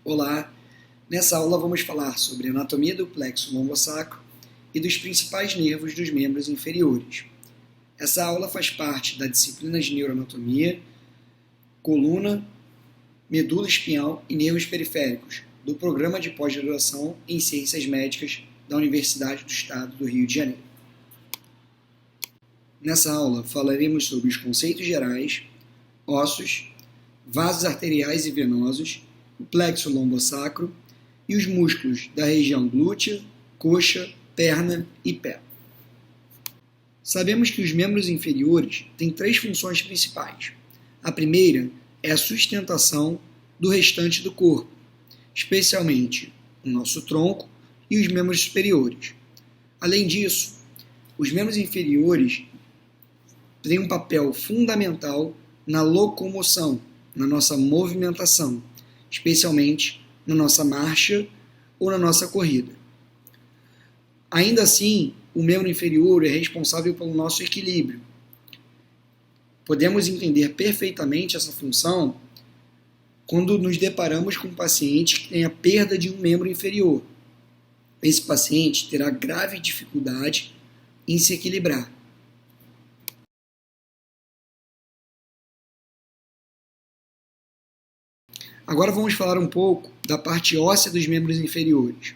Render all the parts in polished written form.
Olá! Nessa aula vamos falar sobre a anatomia do plexo lombosacro e dos principais nervos dos membros inferiores. Essa aula faz parte da disciplina de neuroanatomia, coluna, medula espinhal e nervos periféricos, do Programa de Pós-Graduação em Ciências Médicas da Universidade do Estado do Rio de Janeiro. Nessa aula falaremos sobre os conceitos gerais, ossos, vasos arteriais e venosos, o plexo lombosacro e os músculos da região glútea, coxa, perna e pé. Sabemos que os membros inferiores têm três funções principais. A primeira é a sustentação do restante do corpo, especialmente o nosso tronco e os membros superiores. Além disso, os membros inferiores têm um papel fundamental na locomoção, na nossa movimentação, especialmente na nossa marcha ou na nossa corrida. Ainda assim, o membro inferior é responsável pelo nosso equilíbrio. Podemos entender perfeitamente essa função quando nos deparamos com um paciente que tem a perda de um membro inferior. Esse paciente terá grave dificuldade em se equilibrar. Agora vamos falar um pouco da parte óssea dos membros inferiores.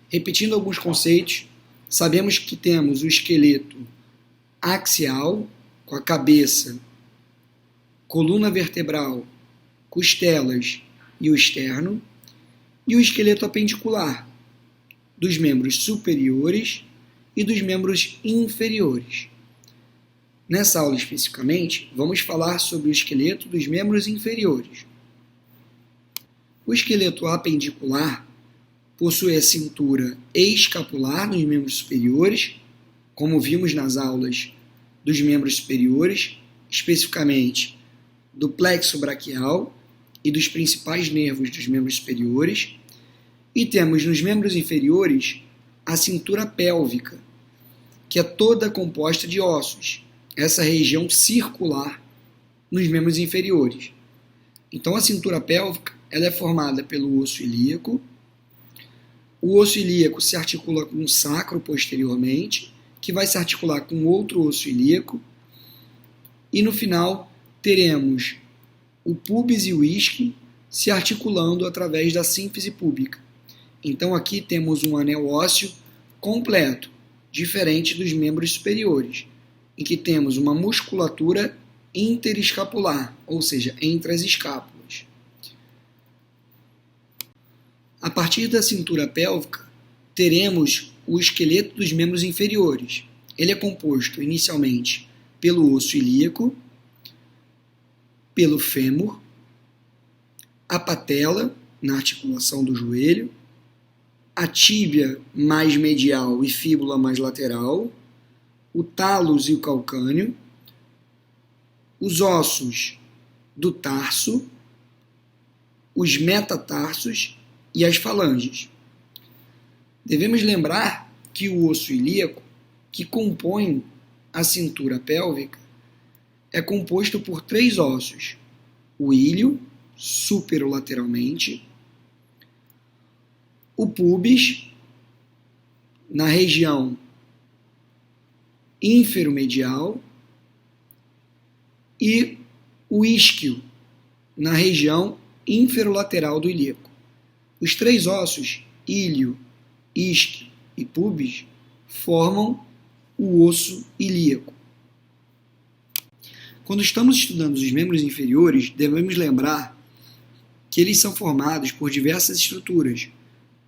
Repetindo alguns conceitos, sabemos que temos o esqueleto axial, com a cabeça, coluna vertebral, costelas e o externo, e o esqueleto apendicular, dos membros superiores e dos membros inferiores. Nessa aula especificamente, vamos falar sobre o esqueleto dos membros inferiores. O esqueleto apendicular possui a cintura escapular nos membros superiores, como vimos nas aulas dos membros superiores, especificamente do plexo braquial e dos principais nervos dos membros superiores, e temos nos membros inferiores a cintura pélvica, que é toda composta de ossos, essa região circular nos membros inferiores. Então a cintura pélvica ela é formada pelo osso ilíaco. O osso ilíaco se articula com o sacro posteriormente, que vai se articular com outro osso ilíaco. E no final teremos o púbis e o isque se articulando através da sínfise púbica. Então aqui temos um anel ósseo completo, diferente dos membros superiores, em que temos uma musculatura interescapular, ou seja, entre as escápulas. A partir da cintura pélvica, teremos o esqueleto dos membros inferiores. Ele é composto inicialmente pelo osso ilíaco, pelo fêmur, a patela, na articulação do joelho, a tíbia mais medial e fíbula mais lateral, o tálus e o calcâneo, os ossos do tarso, os metatarsos e as falanges. Devemos lembrar que o osso ilíaco, que compõe a cintura pélvica, é composto por três ossos: o íleo, superolateralmente, o púbis, na região inferomedial, e o isquio, na região inferolateral do ilíaco. Os três ossos, íleo, isquio e púbis, formam o osso ilíaco. Quando estamos estudando os membros inferiores, devemos lembrar que eles são formados por diversas estruturas.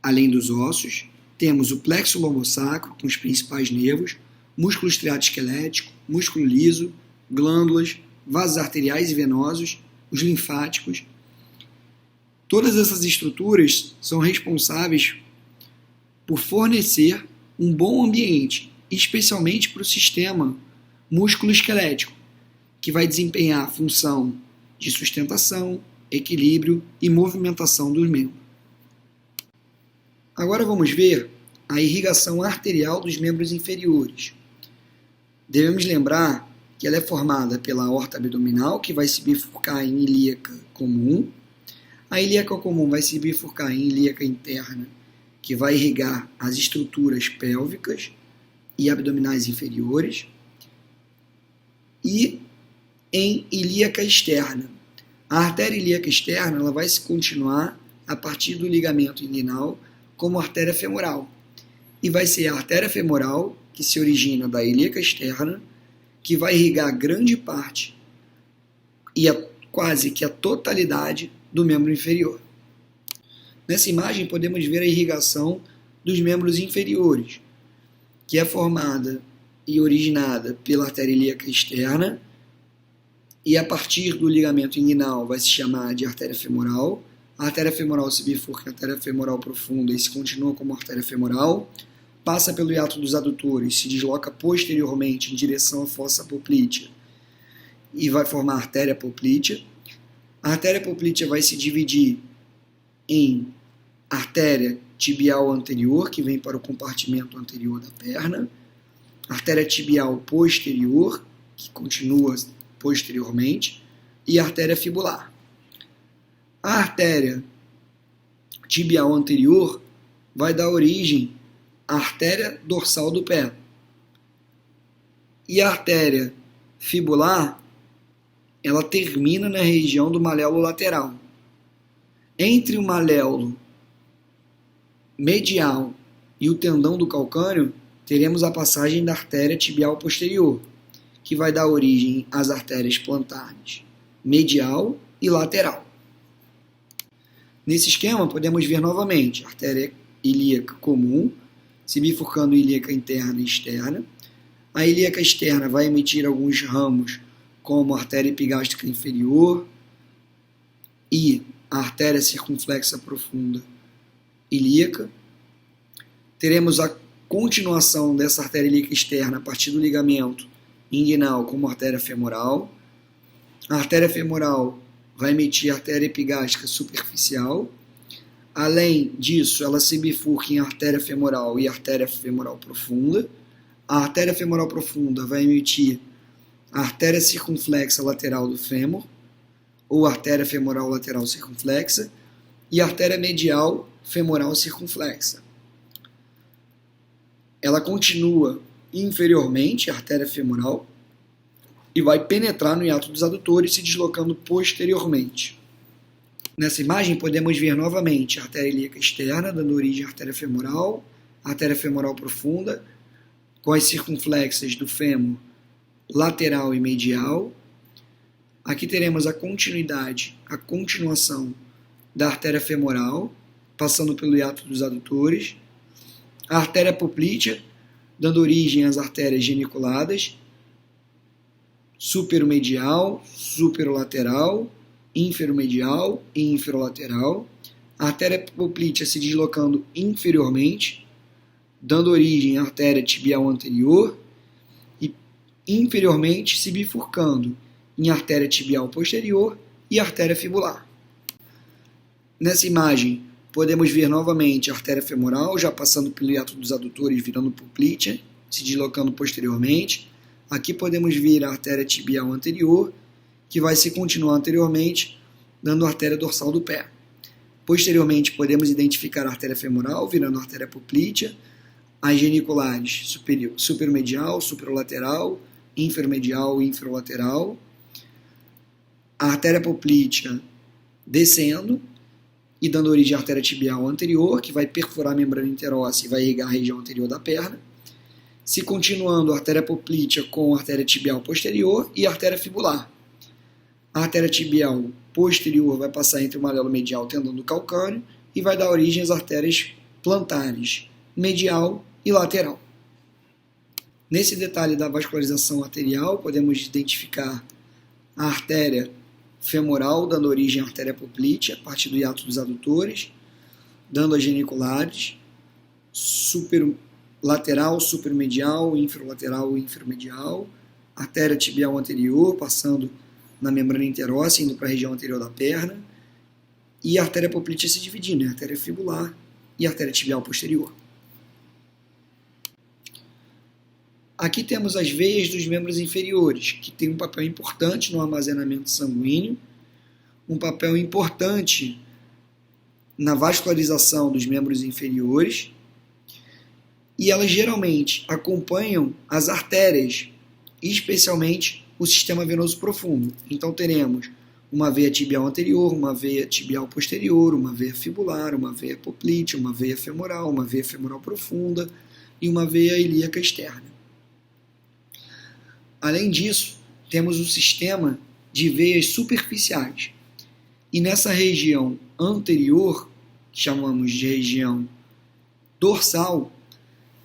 Além dos ossos, temos o plexo lombosacro, com os principais nervos, músculo estriado-esquelético, músculo liso, glândulas, vasos arteriais e venosos, os linfáticos. Todas essas estruturas são responsáveis por fornecer um bom ambiente, especialmente para o sistema músculo-esquelético, que vai desempenhar a função de sustentação, equilíbrio e movimentação dos membros. Agora vamos ver a irrigação arterial dos membros inferiores. Devemos lembrar que ela é formada pela aorta abdominal, que vai se bifurcar em ilíaca comum, A ilíaca comum vai se bifurcar em ilíaca interna, que vai irrigar as estruturas pélvicas e abdominais inferiores, e em ilíaca externa. A artéria ilíaca externa ela vai se continuar a partir do ligamento inguinal como artéria femoral. E vai ser a artéria femoral, que se origina da ilíaca externa, que vai irrigar grande parte e quase que a totalidade do membro inferior. Nessa imagem podemos ver a irrigação dos membros inferiores, que é formada e originada pela artéria ilíaca externa, e a partir do ligamento inguinal vai se chamar de artéria femoral. A artéria femoral se bifurca em artéria femoral profunda e se continua como artéria femoral, passa pelo hiato dos adutores, se desloca posteriormente em direção à fossa poplítea e vai formar a artéria poplítea. A artéria poplítea vai se dividir em artéria tibial anterior, que vem para o compartimento anterior da perna, artéria tibial posterior, que continua posteriormente, e artéria fibular. A artéria tibial anterior vai dar origem à artéria dorsal do pé. E a artéria fibular, ela termina na região do maléolo lateral. Entre o maléolo medial e o tendão do calcâneo, teremos a passagem da artéria tibial posterior, que vai dar origem às artérias plantares medial e lateral. Nesse esquema, podemos ver novamente a artéria ilíaca comum, se bifurcando em ilíaca interna e externa. A ilíaca externa vai emitir alguns ramos, como a artéria epigástrica inferior e a artéria circunflexa profunda ilíaca. Teremos a continuação dessa artéria ilíaca externa a partir do ligamento inguinal como artéria femoral. A artéria femoral vai emitir a artéria epigástrica superficial. Além disso, ela se bifurca em artéria femoral e artéria femoral profunda. A artéria femoral profunda vai emitir a artéria circunflexa lateral do fêmur, ou artéria femoral lateral circunflexa, e a artéria medial femoral circunflexa. Ela continua inferiormente, a artéria femoral, e vai penetrar no hiato dos adutores, se deslocando posteriormente. Nessa imagem podemos ver novamente a artéria ilíaca externa, dando origem à artéria femoral profunda, com as circunflexas do fêmur lateral e medial. Aqui teremos a continuação da artéria femoral, passando pelo hiato dos adutores, a artéria poplítea, dando origem às artérias geniculadas, superomedial, superolateral, inferomedial e inferolateral, a artéria poplítea se deslocando inferiormente, dando origem à artéria tibial anterior, e inferiormente se bifurcando em artéria tibial posterior e artéria fibular. Nessa imagem, podemos ver novamente a artéria femoral, já passando pelo hiato dos adutores, virando poplítea, se deslocando posteriormente. Aqui podemos ver a artéria tibial anterior, que vai se continuar anteriormente, dando a artéria dorsal do pé. Posteriormente, podemos identificar a artéria femoral, virando a artéria poplítea, as geniculares superomedial, superolateral, inferomedial e inferolateral, a artéria poplítea descendo e dando origem à artéria tibial anterior, que vai perfurar a membrana interóssea e vai irrigar a região anterior da perna, se continuando a artéria poplítea com a artéria tibial posterior e a artéria fibular. A artéria tibial posterior vai passar entre o maléolo medial e o tendão do calcâneo e vai dar origem às artérias plantares medial e lateral. Nesse detalhe da vascularização arterial, podemos identificar a artéria femoral, dando origem à artéria poplítea, a partir do hiato dos adutores, dando as geniculares, superlateral, supermedial, infralateral e inferomedial, artéria tibial anterior, passando na membrana interóssea, indo para a região anterior da perna, e a artéria poplítea se dividindo em artéria fibular e artéria tibial posterior. Aqui temos as veias dos membros inferiores, que têm um papel importante no armazenamento sanguíneo, um papel importante na vascularização dos membros inferiores e elas geralmente acompanham as artérias, especialmente o sistema venoso profundo. Então teremos uma veia tibial anterior, uma veia tibial posterior, uma veia fibular, uma veia poplítea, uma veia femoral profunda e uma veia ilíaca externa. Além disso, temos o sistema de veias superficiais. E nessa região anterior, que chamamos de região dorsal,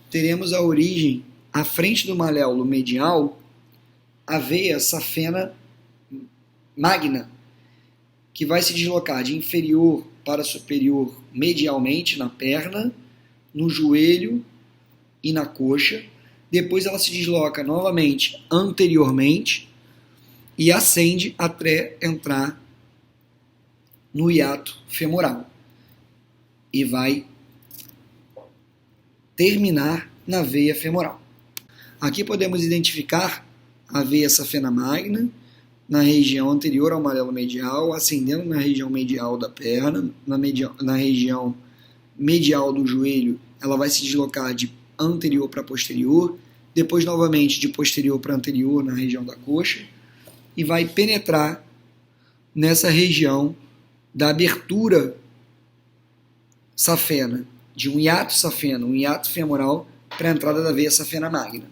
teremos a origem, à frente do maléolo medial, a veia safena magna, que vai se deslocar de inferior para superior medialmente na perna, no joelho e na coxa. Depois ela se desloca novamente anteriormente e ascende até entrar no hiato femoral e vai terminar na veia femoral. Aqui podemos identificar a veia safena magna na região anterior ao maléolo medial, ascendendo na região medial da perna, na região medial do joelho, ela vai se deslocar de anterior para posterior, depois novamente de posterior para anterior na região da coxa, e vai penetrar nessa região da abertura safena, de um hiato safeno, um hiato femoral, para a entrada da veia safena magna.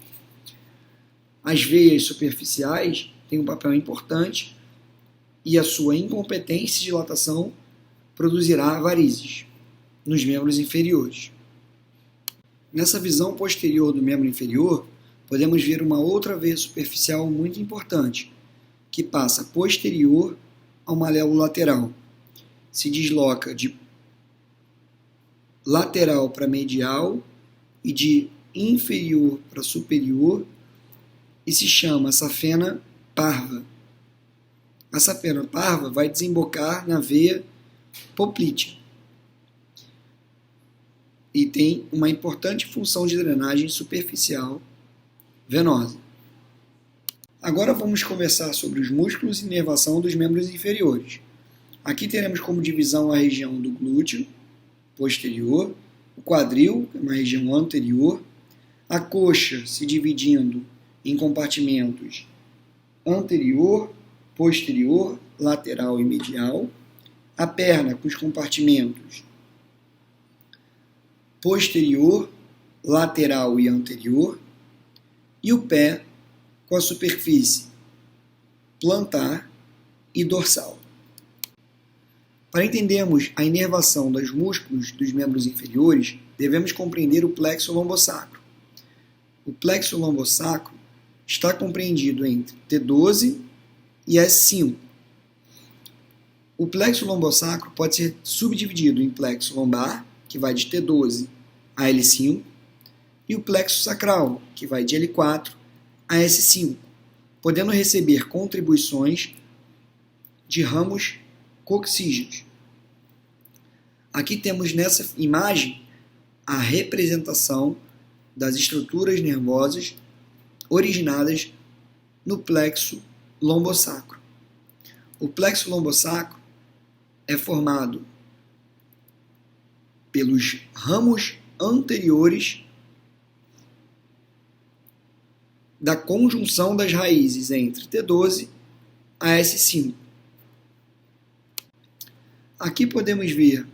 As veias superficiais têm um papel importante e a sua incompetência e dilatação produzirá varizes nos membros inferiores. Nessa visão posterior do membro inferior, podemos ver uma outra veia superficial muito importante, que passa posterior ao maléolo lateral. Se desloca de lateral para medial e de inferior para superior e se chama safena parva. A safena parva vai desembocar na veia poplítea e tem uma importante função de drenagem superficial venosa. Agora vamos conversar sobre os músculos e inervação dos membros inferiores. Aqui teremos como divisão a região do glúteo posterior, o quadril, que é uma região anterior, a coxa se dividindo em compartimentos anterior, posterior, lateral e medial, a perna com os compartimentos posterior, lateral e anterior, e o pé com a superfície plantar e dorsal. Para entendermos a inervação dos músculos dos membros inferiores, devemos compreender o plexo lombosacro. O plexo lombosacro está compreendido entre T12 e S5. O plexo lombosacro pode ser subdividido em plexo lombar, que vai de T12 a L5, e o plexo sacral, que vai de L4 a S5, podendo receber contribuições de ramos coxígeos. Aqui temos nessa imagem a representação das estruturas nervosas originadas no plexo lombosacro. O plexo lombosacro é formado pelos ramos anteriores da conjunção das raízes entre T12 a S5. Aqui podemos ver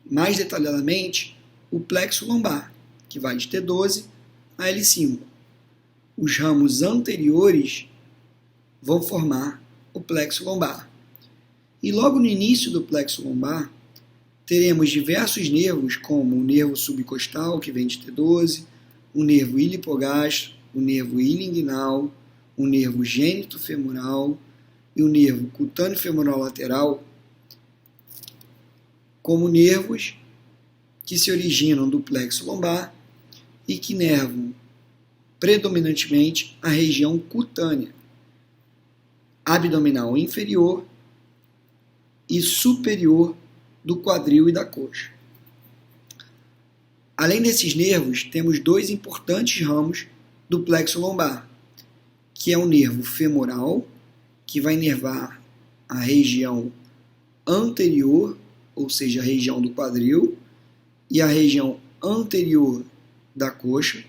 mais detalhadamente o plexo lombar, que vai de T12 a L5. Os ramos anteriores vão formar o plexo lombar. E logo no início do plexo lombar, teremos diversos nervos, como o nervo subcostal, que vem de T12, o nervo iliohipogástrico, o nervo ilioinguinal, o nervo gênito-femoral e o nervo cutâneo-femoral lateral, como nervos que se originam do plexo lombar e que inervam predominantemente a região cutânea, abdominal inferior e superior do quadril e da coxa. Além desses nervos, temos dois importantes ramos do plexo lombar, que é o nervo femoral, que vai inervar a região anterior ou seja, a região do quadril, e a região anterior da coxa,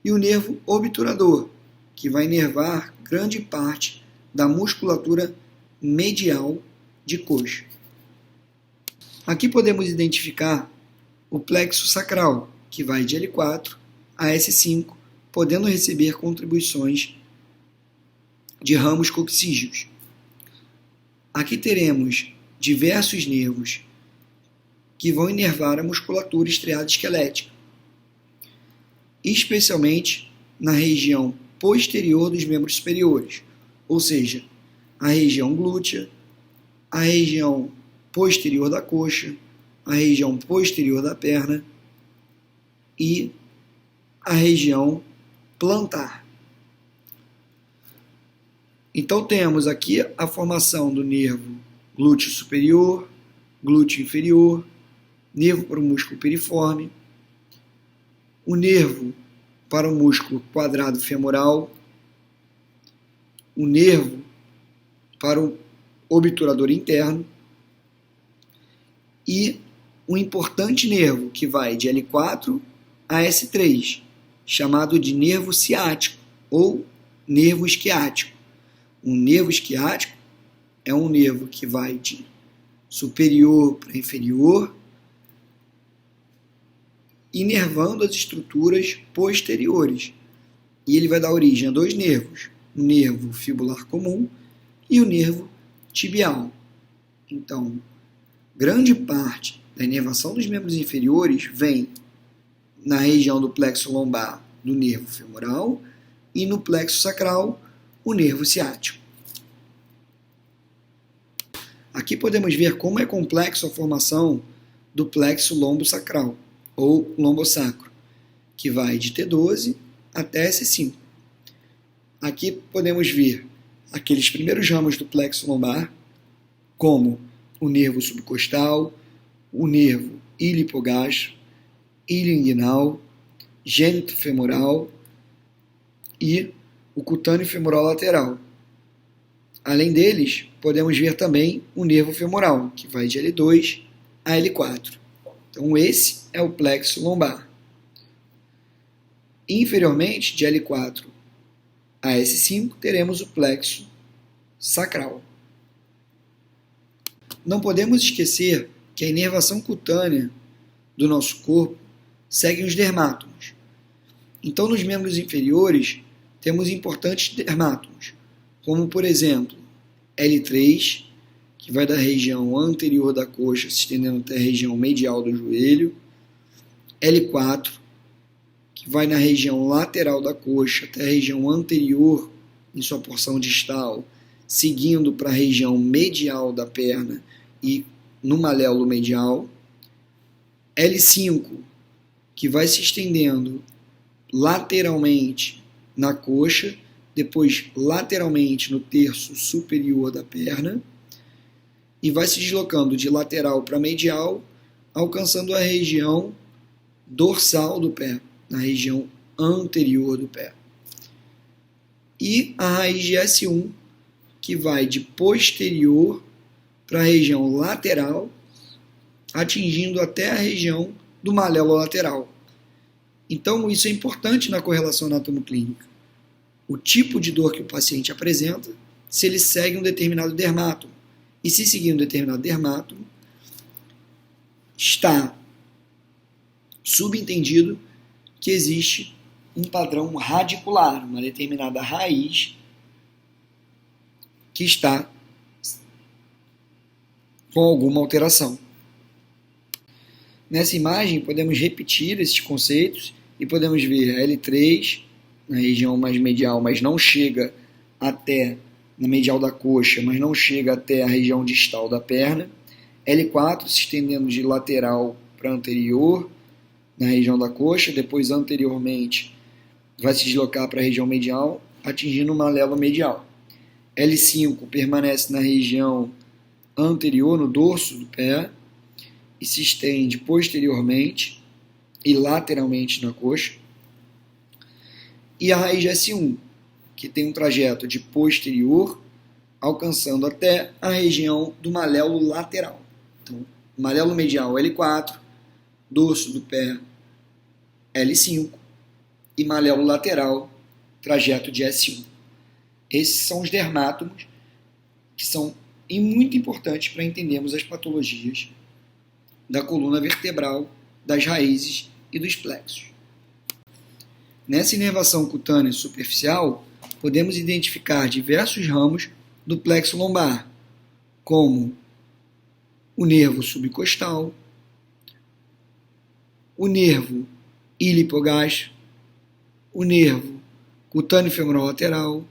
e o nervo obturador, que vai inervar grande parte da musculatura medial de coxa. Aqui podemos identificar o plexo sacral, que vai de L4 a S5, podendo receber contribuições de ramos coxígeos. Aqui teremos diversos nervos que vão inervar a musculatura estriada esquelética, especialmente na região posterior dos membros superiores, ou seja, a região glútea, a região posterior da coxa, a região posterior da perna e a região plantar. Então temos aqui a formação do nervo glúteo superior, glúteo inferior, nervo para o músculo piriforme, o nervo para o músculo quadrado femoral, o nervo para o obturador interno e um importante nervo que vai de L4 a S3, chamado de nervo ciático ou nervo isquiático. Um nervo isquiático é um nervo que vai de superior para inferior, inervando as estruturas posteriores. E ele vai dar origem a dois nervos, o nervo fibular comum e o nervo tibial. Então, grande parte da inervação dos membros inferiores vem na região do plexo lombar do nervo femoral e no plexo sacral, o nervo ciático. Aqui podemos ver como é complexo a formação do plexo lombosacral, ou lombosacro, que vai de T12 até S5. Aqui podemos ver aqueles primeiros ramos do plexo lombar, como o nervo subcostal, o nervo ilio-hipogástrico, ilio-inguinal, gênito femoral e o cutâneo femoral lateral. Além deles, podemos ver também o nervo femoral, que vai de L2 a L4. Então, esse é o plexo lombar. Inferiormente, de L4 a S5, teremos o plexo sacral. Não podemos esquecer que a inervação cutânea do nosso corpo segue os dermátomos. Então, nos membros inferiores, temos importantes dermátomos, como, por exemplo, L3, que vai da região anterior da coxa, se estendendo até a região medial do joelho, L4, que vai na região lateral da coxa até a região anterior, em sua porção distal, seguindo para a região medial da perna e no maléolo medial, L5, que vai se estendendo lateralmente na coxa, depois lateralmente no terço superior da perna, e vai se deslocando de lateral para medial, alcançando a região dorsal do pé, na região anterior do pé. E a raiz de S1, que vai de posterior para a região lateral, atingindo até a região do maléolo lateral. Então, isso é importante na correlação anatomoclínica. O tipo de dor que o paciente apresenta, se ele segue um determinado dermátomo. E se seguir um determinado dermátomo, está subentendido que existe um padrão radicular, uma determinada raiz que está com alguma alteração. Nessa imagem, podemos repetir esses conceitos e podemos ver a L3 na região mais medial, mas não chega até na medial da coxa, mas não chega até a região distal da perna. L4 se estendendo de lateral para anterior, na região da coxa, depois anteriormente vai se deslocar para a região medial, atingindo o maléolo medial. L5 permanece na região anterior, no dorso do pé, e se estende posteriormente e lateralmente na coxa. E a raiz S1, que tem um trajeto de posterior, alcançando até a região do maléolo lateral. Então, malelo medial L4, dorso do pé L5 e malelo lateral, trajeto de S1. Esses são os dermátomos que são muito importantes para entendermos as patologias da coluna vertebral, das raízes e dos plexos. Nessa inervação cutânea superficial, podemos identificar diversos ramos do plexo lombar, como o nervo subcostal, o nervo ilipogástrico, o nervo cutâneo femoral lateral,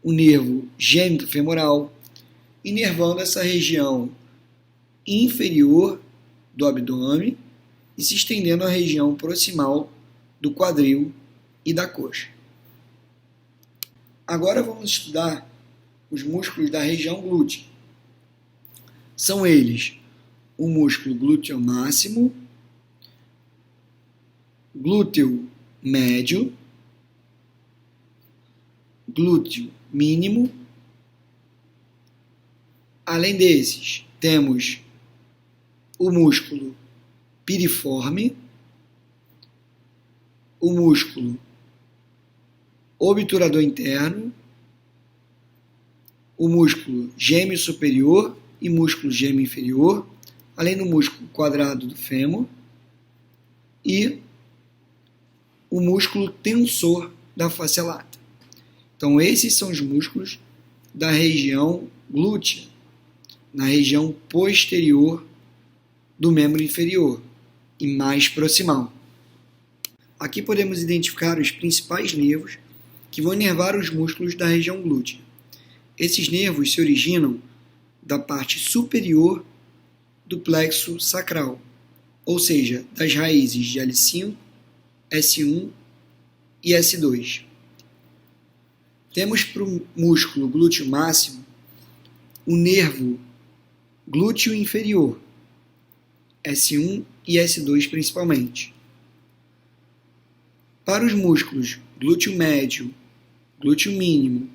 o nervo gêmito femoral, inervando essa região inferior do abdômen e se estendendo à região proximal do quadril e da coxa. Agora vamos estudar os músculos da região glútea. São eles o músculo glúteo máximo, glúteo médio, glúteo mínimo. Além desses, temos o músculo piriforme, o músculo obturador interno, o músculo gêmeo superior e músculo gêmeo inferior, além do músculo quadrado do fêmur e o músculo tensor da face lata. Então, esses são os músculos da região glútea, na região posterior do membro inferior e mais proximal. Aqui podemos identificar os principais nervos que vão inervar os músculos da região glútea. Esses nervos se originam da parte superior do plexo sacral, ou seja, das raízes de L5, S1 e S2. Temos para o músculo glúteo máximo o nervo glúteo inferior, S1 e S2 principalmente. Para os músculos glúteo médio, glúteo mínimo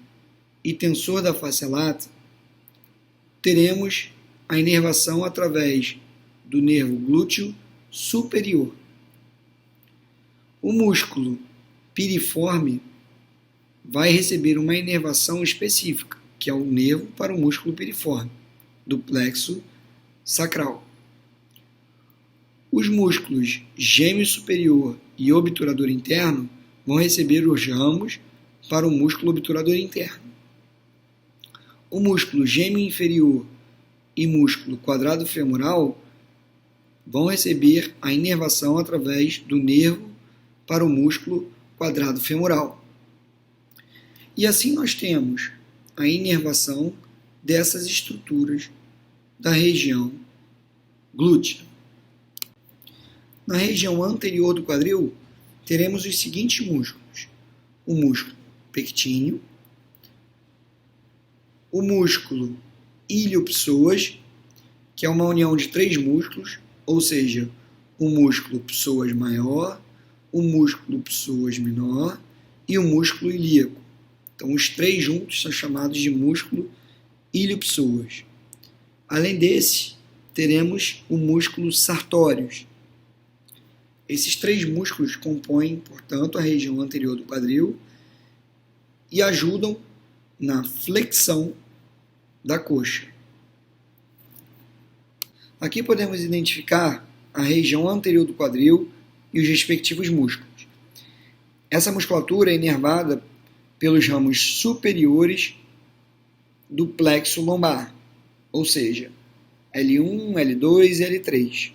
e tensor da face lata, teremos a inervação através do nervo glúteo superior. O músculo piriforme vai receber uma inervação específica, que é o nervo para o músculo piriforme, do plexo sacral. Os músculos gêmeo superior e obturador interno vão receber os ramos para o músculo obturador interno. O músculo gêmeo inferior e músculo quadrado femoral vão receber a inervação através do nervo para o músculo quadrado femoral. E assim nós temos a inervação dessas estruturas da região glútea. Na região anterior do quadril, teremos os seguintes músculos: o músculo pectíneo, o músculo iliopsoas, que é uma união de 3 músculos, ou seja, o músculo psoas maior, o músculo psoas menor e o músculo ilíaco. Então, os 3 juntos são chamados de músculo iliopsoas. Além desse, teremos o músculo sartórios. Esses 3 músculos compõem, portanto, a região anterior do quadril e ajudam na flexão da coxa. Aqui podemos identificar a região anterior do quadril e os respectivos músculos. Essa musculatura é inervada pelos ramos superiores do plexo lombar, ou seja, L1, L2 e L3.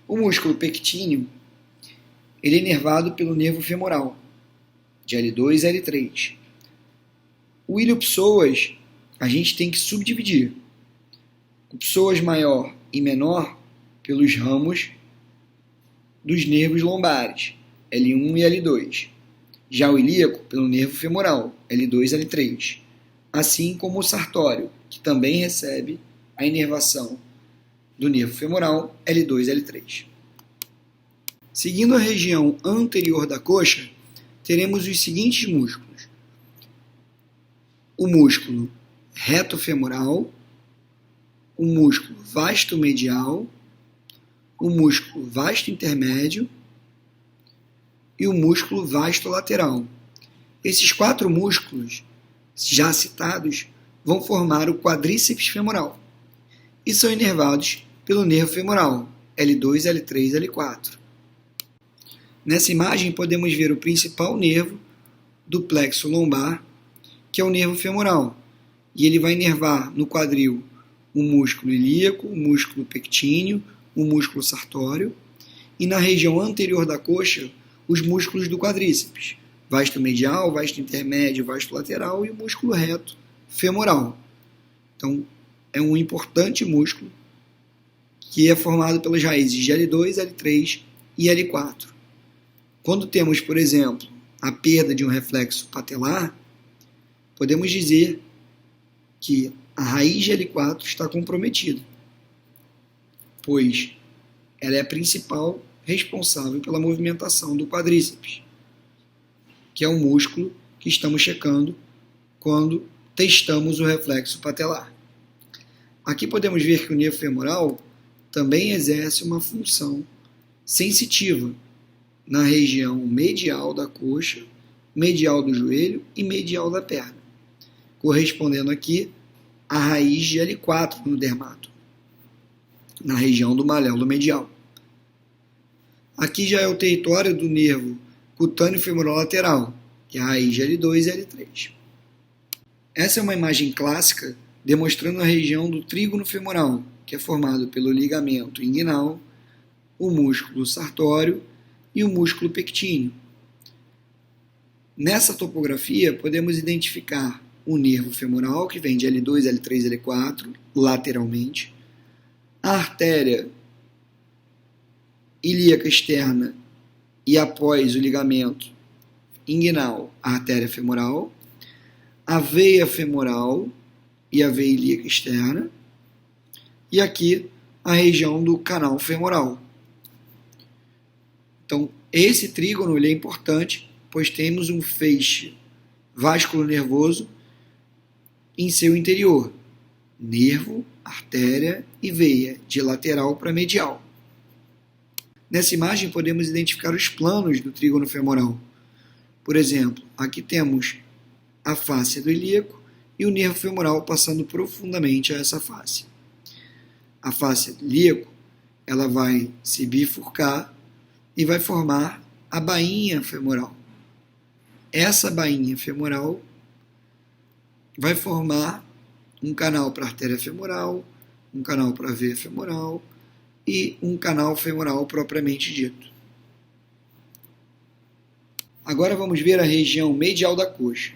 O músculo pectíneo ele é inervado pelo nervo femoral, de L2 a L3. O iliopsoas a gente tem que subdividir. O psoas maior e menor pelos ramos dos nervos lombares, L1 e L2. Já o ilíaco pelo nervo femoral, L2 e L3. Assim como o sartório, que também recebe a inervação do nervo femoral, L2 e L3. Seguindo a região anterior da coxa, teremos os seguintes músculos: o músculo reto femoral, o músculo vasto medial, o músculo vasto intermédio e o músculo vasto lateral. Esses 4 músculos, já citados, vão formar o quadríceps femoral e são inervados pelo nervo femoral, L2, L3, L4. Nessa imagem podemos ver o principal nervo do plexo lombar, que é o nervo femoral, e ele vai inervar no quadril o músculo ilíaco, o músculo pectíneo, o músculo sartório, e na região anterior da coxa, os músculos do quadríceps, vasto medial, vasto intermédio, vasto lateral e o músculo reto femoral. Então, é um importante músculo que é formado pelas raízes de L2, L3 e L4. Quando temos, por exemplo, a perda de um reflexo patelar, podemos dizer que a raiz de L4 está comprometida, pois ela é a principal responsável pela movimentação do quadríceps, que é o músculo que estamos checando quando testamos o reflexo patelar. Aqui podemos ver que o nervo femoral também exerce uma função sensitiva na região medial da coxa, medial do joelho e medial da perna, correspondendo aqui à raiz de L4 no dermato, na região do maléolo medial. Aqui já é o território do nervo cutâneo femoral lateral, que é a raiz de L2 e L3. Essa é uma imagem clássica demonstrando a região do trígono femoral, que é formado pelo ligamento inguinal, o músculo sartório e o músculo pectíneo. Nessa topografia, podemos identificar o nervo femoral, que vem de L2, L3, L4, lateralmente, a artéria ilíaca externa e após o ligamento inguinal, a artéria femoral, a veia femoral e a veia ilíaca externa, e aqui a região do canal femoral. Então, esse trígono ele é importante, pois temos um feixe vasculonervoso em seu interior, nervo, artéria e veia, de lateral para medial. Nessa imagem podemos identificar os planos do trígono femoral. Por exemplo, aqui temos a fáscia do ilíaco e o nervo femoral passando profundamente a essa fáscia. A fáscia do ilíaco ela vai se bifurcar e vai formar a bainha femoral. Essa bainha femoral vai formar um canal para a artéria femoral, um canal para a veia femoral e um canal femoral propriamente dito. Agora vamos ver a região medial da coxa.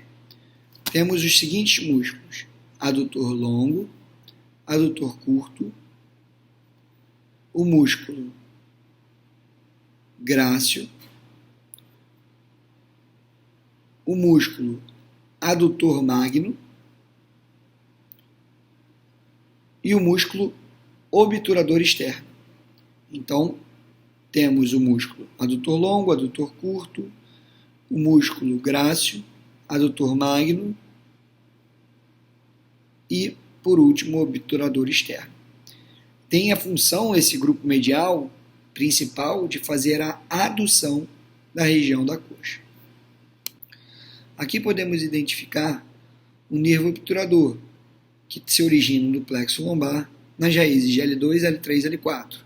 Temos os seguintes músculos: adutor longo, adutor curto, o músculo grácil, o músculo adutor magno e o músculo obturador externo. Então, temos o músculo adutor longo, adutor curto, o músculo grácil, adutor magno e, por último, o obturador externo. Tem a função, esse grupo medial principal, de fazer a adução da região da coxa. Aqui podemos identificar um nervo obturador, que se origina do plexo lombar, nas raízes de L2, L3 e L4.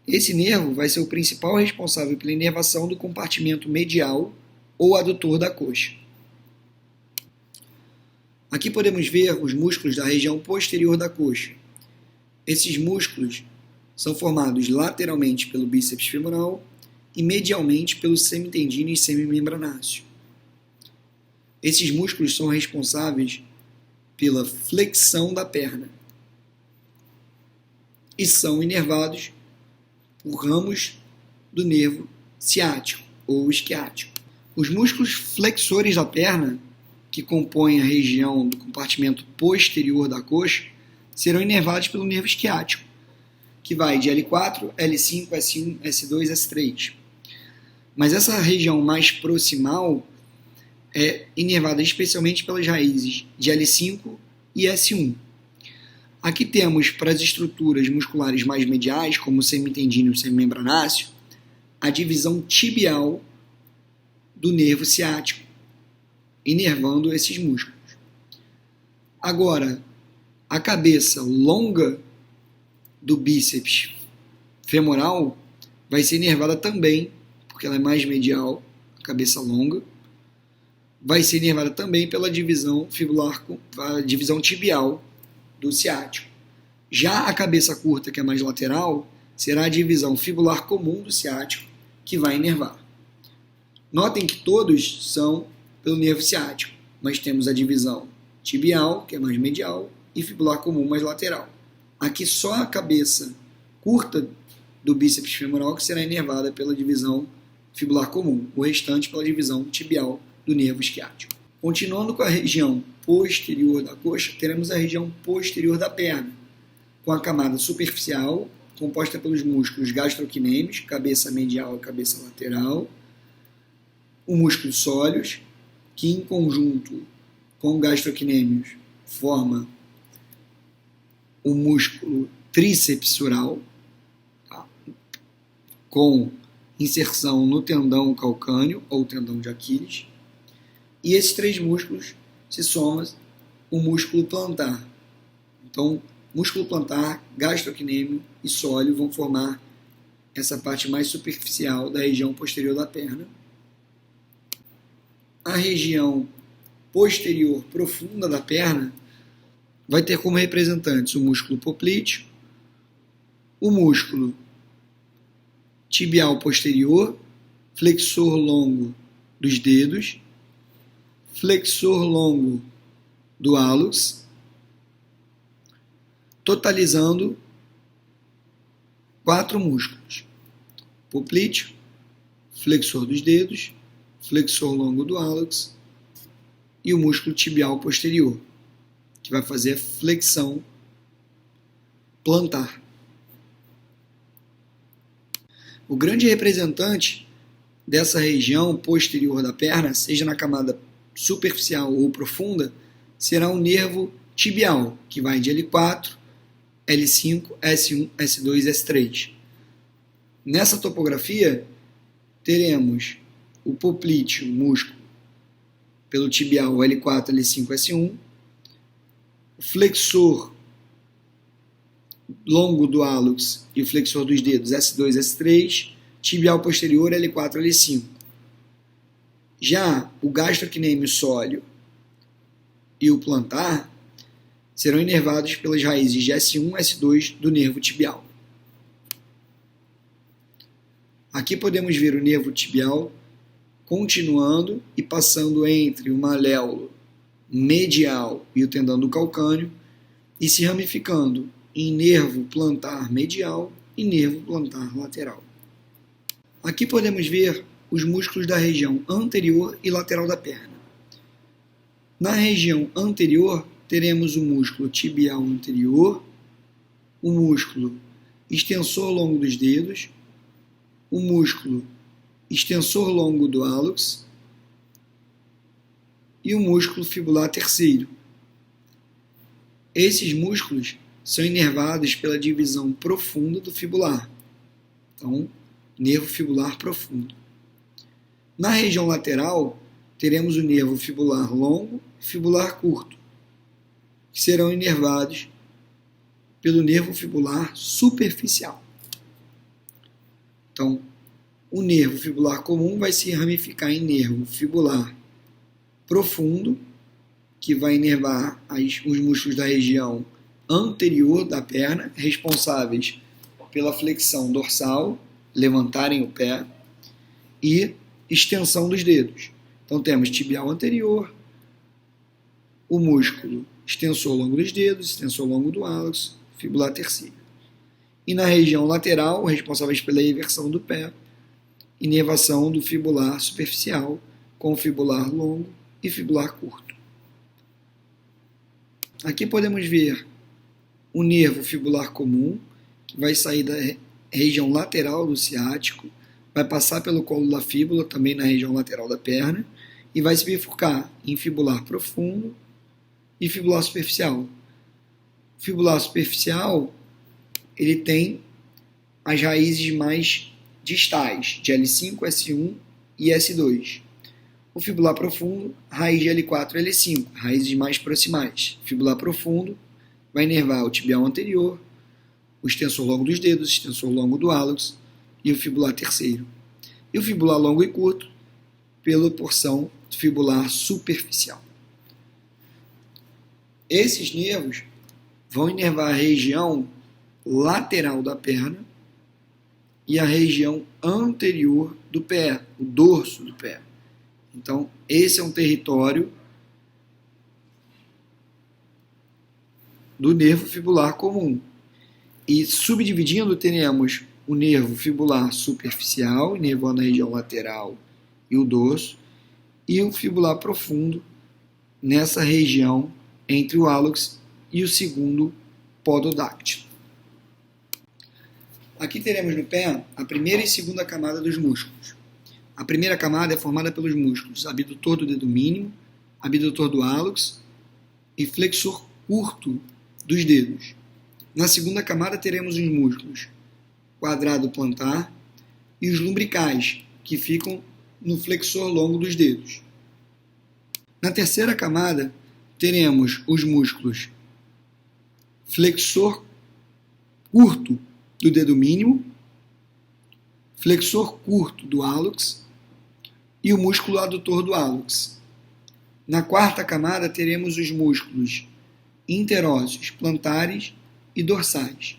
Esse nervo vai ser o principal responsável pela inervação do compartimento medial ou adutor da coxa. Aqui podemos ver os músculos da região posterior da coxa. Esses músculos são formados lateralmente pelo bíceps femoral e medialmente pelo semitendino e semimembranáceo. Esses músculos são responsáveis pela flexão da perna e são inervados por ramos do nervo ciático ou isquiático. Os músculos flexores da perna, que compõem a região do compartimento posterior da coxa, serão inervados pelo nervo isquiático, que vai de L4, L5, S1, S2, S3. Mas essa região mais proximal é inervada especialmente pelas raízes de L5 e S1. Aqui temos para as estruturas musculares mais mediais, como o semitendíneo e o semimembranáceo, a divisão tibial do nervo ciático, inervando esses músculos. Agora, a cabeça longa do bíceps femoral vai ser inervada também, porque ela é mais medial, a cabeça longa, vai ser inervada também pela divisão fibular, a divisão tibial do ciático. Já a cabeça curta, que é mais lateral, será a divisão fibular comum do ciático, que vai inervar. Notem que todos são pelo nervo ciático, mas temos a divisão tibial, que é mais medial, e fibular comum, mais lateral. Aqui só a cabeça curta do bíceps femoral que será inervada pela divisão fibular comum, o restante pela divisão tibial do nervo isquiático. Continuando com a região posterior da coxa, teremos a região posterior da perna, com a camada superficial, composta pelos músculos gastrocnêmios, cabeça medial e cabeça lateral, o músculo sóleus, que em conjunto com o gastrocnêmios forma o músculo trícepsural, tá? Com inserção no tendão calcâneo ou tendão de Aquiles. E esses três músculos se somam o músculo plantar. Então, músculo plantar, gastrocnêmio e sóleo vão formar essa parte mais superficial da região posterior da perna. A região posterior profunda da perna vai ter como representantes o músculo poplíteo, o músculo tibial posterior, flexor longo dos dedos, flexor longo do hálux, totalizando 4 músculos: poplíteo, flexor dos dedos, flexor longo do hálux e o músculo tibial posterior, que vai fazer a flexão plantar. O grande representante dessa região posterior da perna, seja na camada superficial ou profunda, será o nervo tibial, que vai de L4, L5, S1, S2 e S3. Nessa topografia, teremos o poplíteo, músculo, pelo tibial L4, L5, S1, o flexor longo do hálux e o flexor dos dedos S2, S3, tibial posterior L4, L5. Já o gastrocnêmio sóleo e o plantar serão inervados pelas raízes de S1 e S2 do nervo tibial. Aqui podemos ver o nervo tibial continuando e passando entre o maléolo medial e o tendão do calcâneo e se ramificando em nervo plantar medial e nervo plantar lateral. Aqui podemos ver os músculos da região anterior e lateral da perna. Na região anterior, teremos o músculo tibial anterior, o músculo extensor longo dos dedos, o músculo extensor longo do hálux e o músculo fibular terceiro. Esses músculos são inervados pela divisão profunda do fibular. Então, nervo fibular profundo. Na região lateral, teremos o nervo fibular longo e fibular curto, que serão inervados pelo nervo fibular superficial. Então, o nervo fibular comum vai se ramificar em nervo fibular profundo, que vai inervar os músculos da região anterior da perna, responsáveis pela flexão dorsal, levantarem o pé, e extensão dos dedos. Então temos tibial anterior, o músculo extensor longo dos dedos, extensor longo do hálux, fibular terceiro. E na região lateral, responsáveis pela eversão do pé, inervação do fibular superficial com fibular longo e fibular curto. Aqui podemos ver o nervo fibular comum, que vai sair da região lateral do ciático, vai passar pelo colo da fíbula, também na região lateral da perna, e vai se bifurcar em fibular profundo e fibular superficial, fibular superficial, ele tem as raízes mais distais, de L5, S1 e S2. O fibular profundo, raiz de L4 e L5, raízes mais proximais. Fibular profundo vai inervar o tibial anterior, o extensor longo dos dedos, o extensor longo do hálux e o fibular terceiro. E o fibular longo e curto, pela porção fibular superficial. Esses nervos vão inervar a região lateral da perna e a região anterior do pé, o dorso do pé. Então, esse é um território do nervo fibular comum. E subdividindo, teremos o nervo fibular superficial, inervando a região lateral e o dorso, e o fibular profundo nessa região entre o hálux e o segundo pododáctilo. Aqui teremos no pé a primeira e segunda camada dos músculos. A primeira camada é formada pelos músculos abdutor do dedo mínimo, abdutor do hálux e flexor curto dos dedos. Na segunda camada teremos os músculos quadrado plantar e os lumbricais, que ficam no flexor longo dos dedos. Na terceira camada teremos os músculos flexor curto do dedo mínimo, flexor curto do hálux e o músculo adutor do hálux. Na quarta camada teremos os músculos interósseos, plantares e dorsais.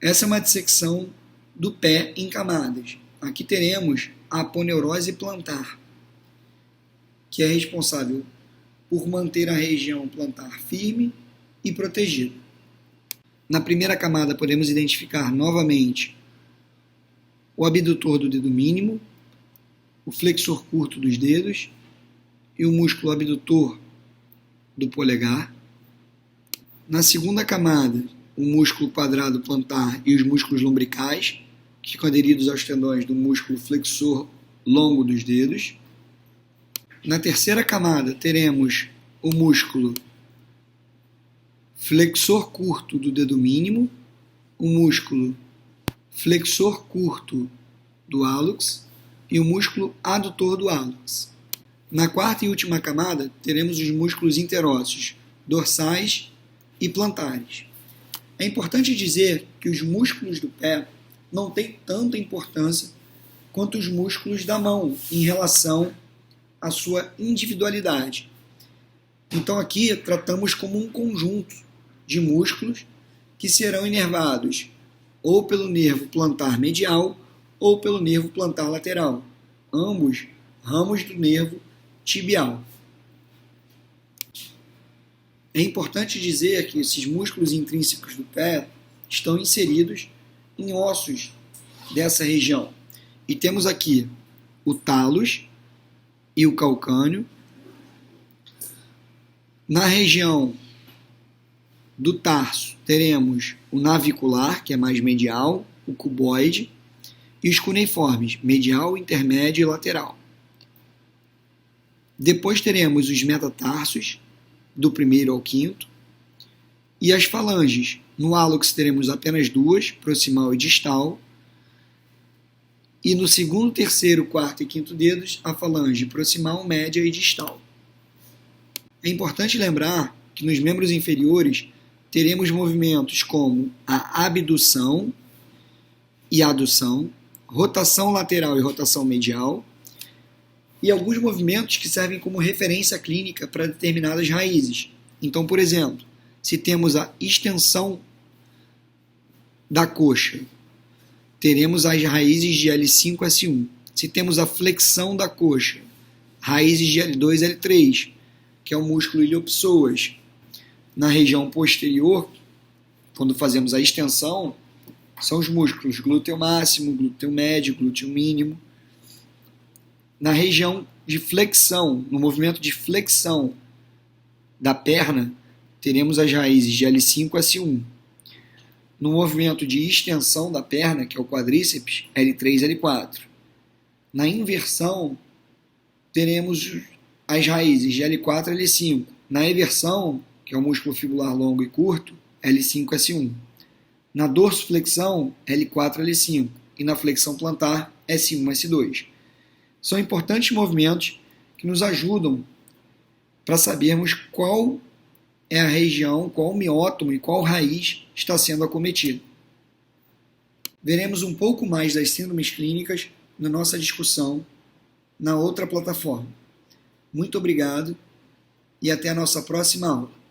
Essa é uma dissecção do pé em camadas. Aqui teremos a aponeurose plantar, que é responsável por manter a região plantar firme e protegida. Na primeira camada podemos identificar novamente o abdutor do dedo mínimo, o flexor curto dos dedos e o músculo abdutor do polegar. Na segunda camada, o músculo quadrado plantar e os músculos lombricais, que ficam aderidos aos tendões do músculo flexor longo dos dedos. Na terceira camada, teremos o músculo flexor curto do dedo mínimo, o músculo flexor curto do hálux e o músculo adutor do hálux. Na quarta e última camada, teremos os músculos interósseos, dorsais e plantares. É importante dizer que os músculos do pé não têm tanta importância quanto os músculos da mão em relação à sua individualidade. Então aqui tratamos como um conjunto de músculos que serão inervados ou pelo nervo plantar medial ou pelo nervo plantar lateral, ambos ramos do nervo tibial. É importante dizer que esses músculos intrínsecos do pé estão inseridos em ossos dessa região. E temos aqui o talos e o calcâneo. Na região do tarso teremos o navicular, que é mais medial, o cuboide, e os cuneiformes, medial, intermédio e lateral. Depois teremos os metatarsos, do primeiro ao quinto, e as falanges. No hálux teremos apenas duas, proximal e distal, e no segundo, terceiro, quarto e quinto dedos, a falange proximal, média e distal. É importante lembrar que nos membros inferiores teremos movimentos como a abdução e adução, rotação lateral e rotação medial, e alguns movimentos que servem como referência clínica para determinadas raízes. Então, por exemplo, se temos a extensão da coxa, teremos as raízes de L5 a S1. Se temos a flexão da coxa, raízes de L2 a L3, que é o músculo iliopsoas. Na região posterior, quando fazemos a extensão, são os músculos glúteo máximo, glúteo médio, glúteo mínimo. Na região de flexão, no movimento de flexão da perna, teremos as raízes de L5 a S1. No movimento de extensão da perna, que é o quadríceps, L3 a L4. Na inversão, teremos as raízes de L4 a L5. Na eversão, que que é o músculo fibular longo e curto, L5-S1. Na dorsiflexão, L4-L5. E na flexão plantar, S1-S2. São importantes movimentos que nos ajudam para sabermos qual é a região, qual miótomo e qual raiz está sendo acometido. Veremos um pouco mais das síndromes clínicas na nossa discussão na outra plataforma. Muito obrigado e até a nossa próxima aula.